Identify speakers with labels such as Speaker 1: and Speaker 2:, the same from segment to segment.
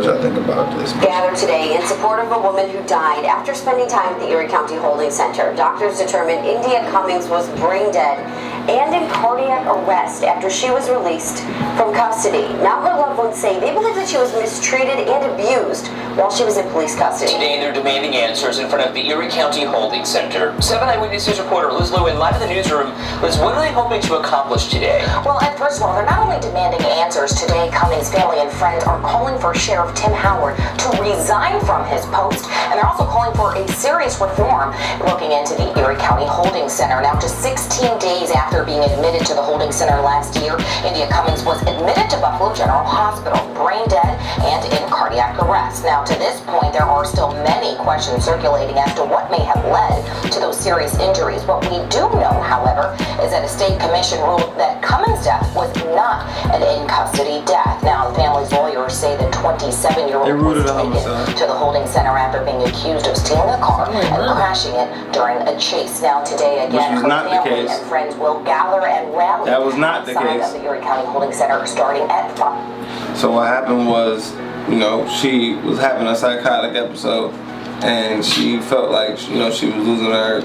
Speaker 1: what y'all think about this?
Speaker 2: Gathered today in support of a woman who died after spending time at the Erie County Holding Center. Doctors determined India Cummings was brain dead and in cardiac arrest after she was released from custody. Now her loved ones say they believe that she was mistreated and abused while she was in police custody.
Speaker 3: Today they're demanding answers in front of the Erie County Holding Center. 7 Eyewitness News reporter Liz Lewin live in the newsroom. Liz, what are they hoping to accomplish today?
Speaker 4: Well, and first of all, they're not only demanding answers today. Cummings' family and friends are calling for Sheriff Tim Howard to resign from his post, and they're also calling for a serious reform looking into the Erie County Holding Center. Now, just 16 days after being admitted to the holding center last year, India Cummings was admitted to Buffalo General Hospital, brain dead and in cardiac arrest. Now, to this point, there are still many questions circulating as to what may have led to those serious injuries. What we do know, however, is that a state commission ruled that Cummings' death was not an in-custody death. Now, the family's lawyers say the 27-year-old was taken to the holding center after being accused of stealing a car and crashing it during a chase. Now, today, again, her family and friends will gather and rally outside of the Erie County Holding Center starting at 5.
Speaker 1: So what happened was, you know, she was having a psychotic episode, and she felt like, you know, she was losing her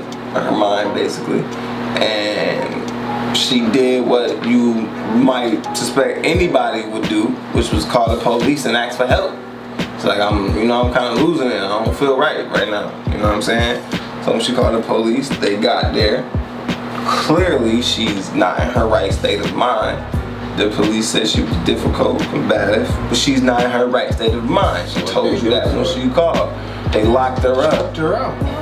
Speaker 1: mind, basically. And she did what you might suspect anybody would do, which was call the police and ask for help. It's like, I'm kind of losing it. I don't feel right now. You know what I'm saying? So when she called the police, they got there. Clearly, she's not in her right state of mind. The police said she was difficult, combative, but she's not in her right state of mind. She told you that when she called. They locked her up.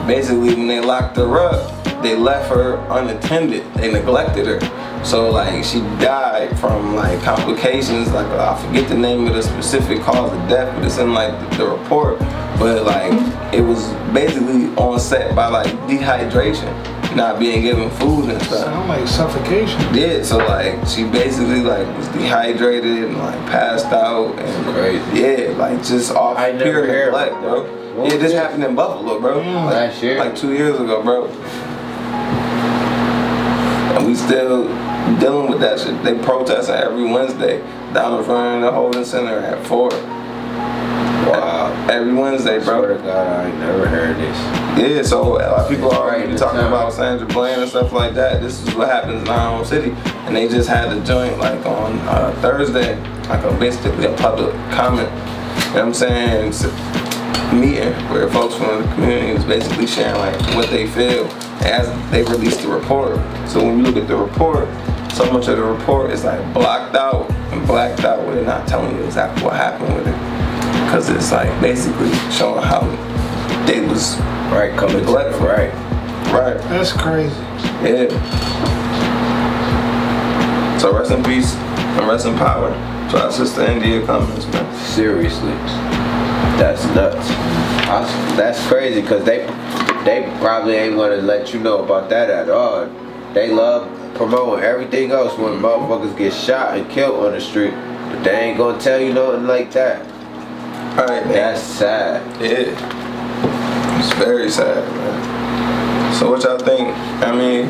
Speaker 1: Basically, when they locked her up, they left her unattended. They neglected her. So like she died from like complications, like I forget the name of the specific cause of death, but it's in like the report. But like it was basically onset by like dehydration, not being given food and stuff.
Speaker 5: Sound like suffocation.
Speaker 1: Yeah, so like she basically like was dehydrated and like passed out and
Speaker 6: crazy.
Speaker 1: Yeah, like just off pure neglect, bro. Yeah, this happened in Buffalo, bro.
Speaker 6: Last year?
Speaker 1: Like 2 years ago, bro. And we still dealing with that shit. They protesting every Wednesday down in front of the holding center at 4. Wow. Every Wednesday, bro.
Speaker 6: I swear to God, I ain't never heard this.
Speaker 1: Yeah, so a lot of people are already talking about Sandra Bland and stuff like that. This is what happens in our own city. And they just had the joint like on Thursday, like basically a public comment. You know what I'm saying? It's a meeting where folks from the community was basically sharing like what they feel as they released the report. So when you look at the report, so much of the report is like blocked out and blacked out where they're not telling you exactly what happened with it. Because it's like basically showing how they was
Speaker 6: coming
Speaker 1: neglectful. Right.
Speaker 5: That's crazy.
Speaker 1: Yeah. So rest in peace and rest in power to our sister India Cummings, man.
Speaker 6: Seriously. That's nuts. That's crazy because they probably ain't gonna let you know about that at all. They love promoting everything else when motherfuckers get shot and killed on the street, but they ain't gonna tell you nothing like that.
Speaker 1: Alright,
Speaker 6: that's sad.
Speaker 1: Yeah, it's very sad, man. So what y'all think? I mean,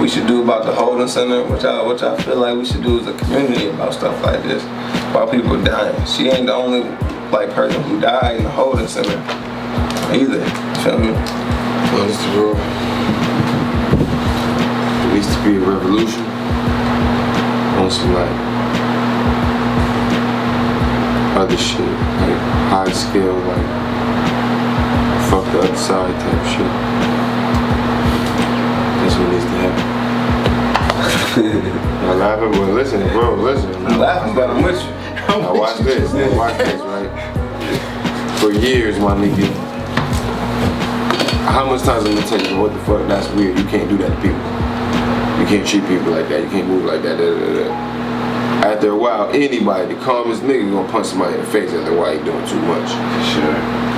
Speaker 1: we should do about the holding center? What y'all feel like we should do as a community about stuff like this? About people dying. She ain't the only like person who died in the holding center either. You feel me?
Speaker 7: Well, it's the rule. There needs to be a revolution on some like other shit, like high scale, like fuck the other side type shit. That's what needs to happen. I'm laughing, but listen, bro, listen.
Speaker 1: I'm laughing, but I'm with you.
Speaker 7: Now watch this, right? For years, my nigga. How much times I'm gonna tell you, what the fuck, that's weird, you can't do that to people. You can't treat people like that, you can't move like that, After a while, anybody, the calmest nigga gonna punch somebody in the face after a while you doing too much.
Speaker 6: Sure.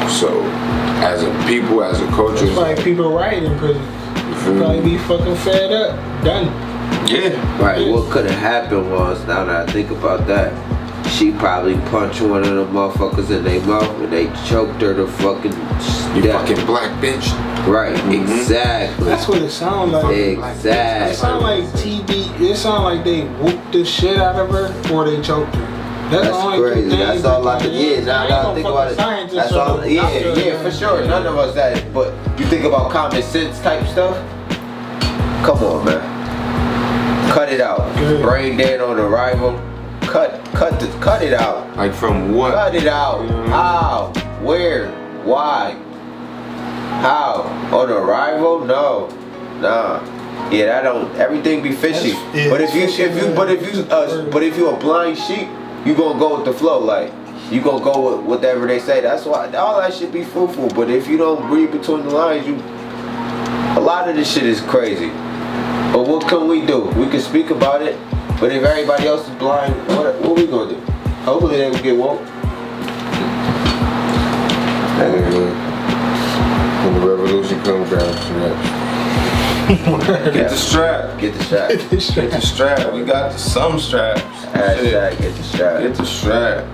Speaker 7: So, as a people, as a culture.
Speaker 5: It's like people right in prison. Probably be fucking fed up. Done.
Speaker 1: Yeah.
Speaker 6: Right, what could have happened was, now that I think about that, she probably punched one of the motherfuckers in their mouth and they choked her to fucking
Speaker 7: you fucking black bitch.
Speaker 6: Right, exactly.
Speaker 5: That's what it sounds like.
Speaker 6: Exactly.
Speaker 5: It sounds like TB. It sounds like they whooped the shit out of her or they choked her. That's the only two
Speaker 6: crazy.
Speaker 5: things
Speaker 6: That's all I can. Yeah, now I gotta think about it. That's all. Yeah, for sure. None of us that. But you think about common sense type stuff. Come on, man. Cut it out.
Speaker 5: Good.
Speaker 6: Brain dead on arrival. Cut it out.
Speaker 7: Like from what?
Speaker 6: Cut it out. How? Where? Why? How? On arrival? No. Nah. Yeah, that don't. Everything be fishy. But if you a blind sheep, you gonna go with the flow. Like you gonna go with whatever they say. That's why all that shit be fruitful. But if you don't read between the lines, a lot of this shit is crazy. But what can we do? We can speak about it. But if everybody else is blind, what we gonna do? Hopefully they will get woke.
Speaker 7: When the revolution comes down,
Speaker 1: Get the strap.
Speaker 6: Get the strap.
Speaker 1: Get the strap. We got some straps.
Speaker 6: Hashtag get the strap.
Speaker 1: Get the strap.